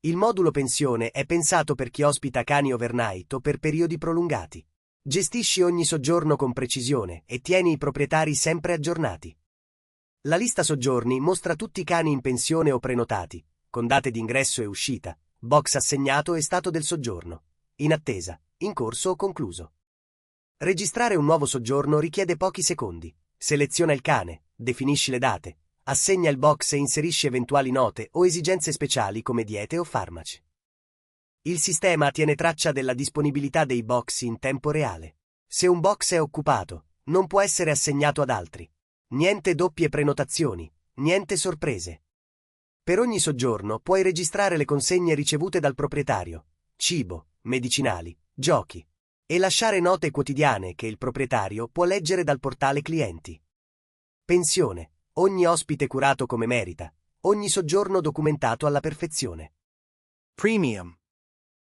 Il modulo pensione è pensato per chi ospita cani overnight o per periodi prolungati. Gestisci ogni soggiorno con precisione e tieni i proprietari sempre aggiornati. La lista soggiorni mostra tutti i cani in pensione o prenotati, con date di ingresso e uscita, box assegnato e stato del soggiorno, in attesa, in corso o concluso. Registrare un nuovo soggiorno richiede pochi secondi. Seleziona il cane, definisci le date, assegna il box e inserisci eventuali note o esigenze speciali come diete o farmaci. Il sistema tiene traccia della disponibilità dei box in tempo reale. Se un box è occupato, non può essere assegnato ad altri. Niente doppie prenotazioni, niente sorprese. Per ogni soggiorno puoi registrare le consegne ricevute dal proprietario, cibo, medicinali, giochi, e lasciare note quotidiane che il proprietario può leggere dal portale clienti. Pensione. Ogni ospite curato come merita, ogni soggiorno documentato alla perfezione. Premium.